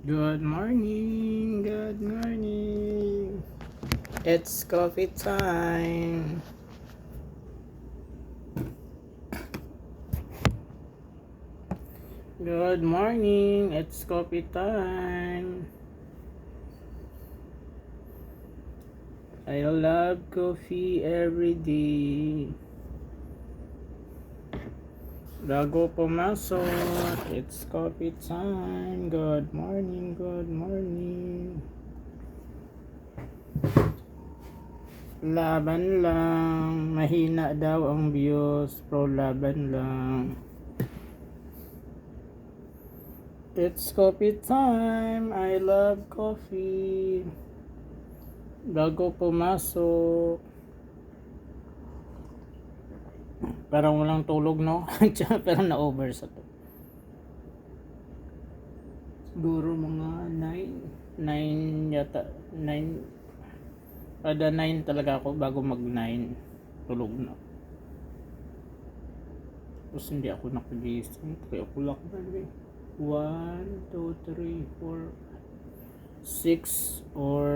Good morning, good morning. It's coffee time. Good morning, it's coffee time. I love coffee every day. Bago pumasok, it's coffee time. Good morning, good morning. Laban lang, mahina daw ang views, pro laban lang. It's coffee time. I love coffee. Bago pumasok. Parang walang tulog, no? Pero na-over sa to. Siguro mga 9. 9 yata. 9. Kada 9 talaga ako bago mag 9. Tulog na. Tapos hindi ako nakagising. 3 o'clock na rin. 1, 2, 3, 4, 6 or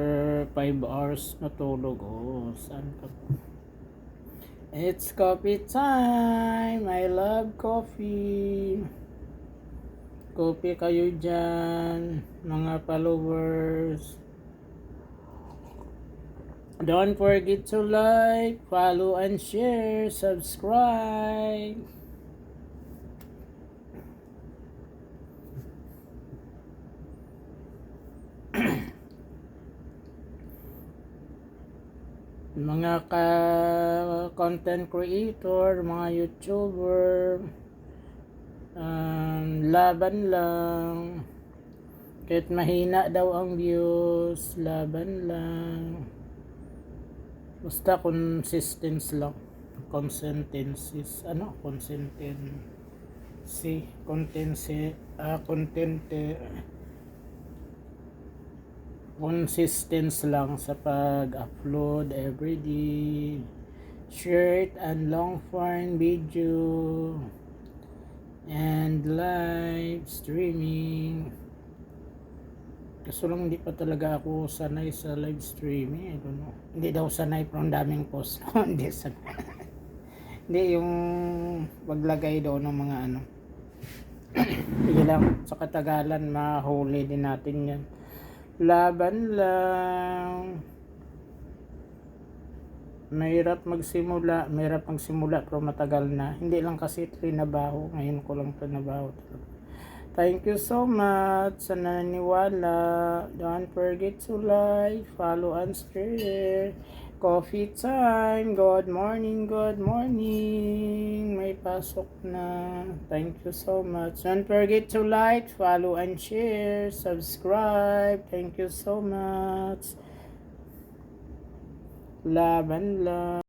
5 hours na tulog. Oh, saan ka ba? It's coffee time. I love coffee. Coffee kayo dyan, mga followers. Don't forget to like, follow, and share. Subscribe. Mga content creator, mga YouTuber, laban lang. Kahit mahina daw ang views, laban lang. Basta consistency lang. Consistency. Consistent lang sa pag-upload everyday, short and long form video and live streaming. Kaso lang hindi pa talaga ako sanay sa live streaming. I don't know. Hindi daw sanay pero ang daming post. Hindi sanay. Hindi yung paglagay daw ng mga ano. Hindi lang sa katagalan mahuli din natin yan. Laban lang. Mahirap magsimula pero matagal na. Hindi lang kasi trinabaho. Ngayon ko lang trinabaho. Thank you so much sa naniniwala. Don't forget to like, follow, and share. Coffee time. Good morning, good morning. May pasok na. Thank you so much. Don't forget to like, follow, and share. Subscribe. Thank you so much. Laban lang.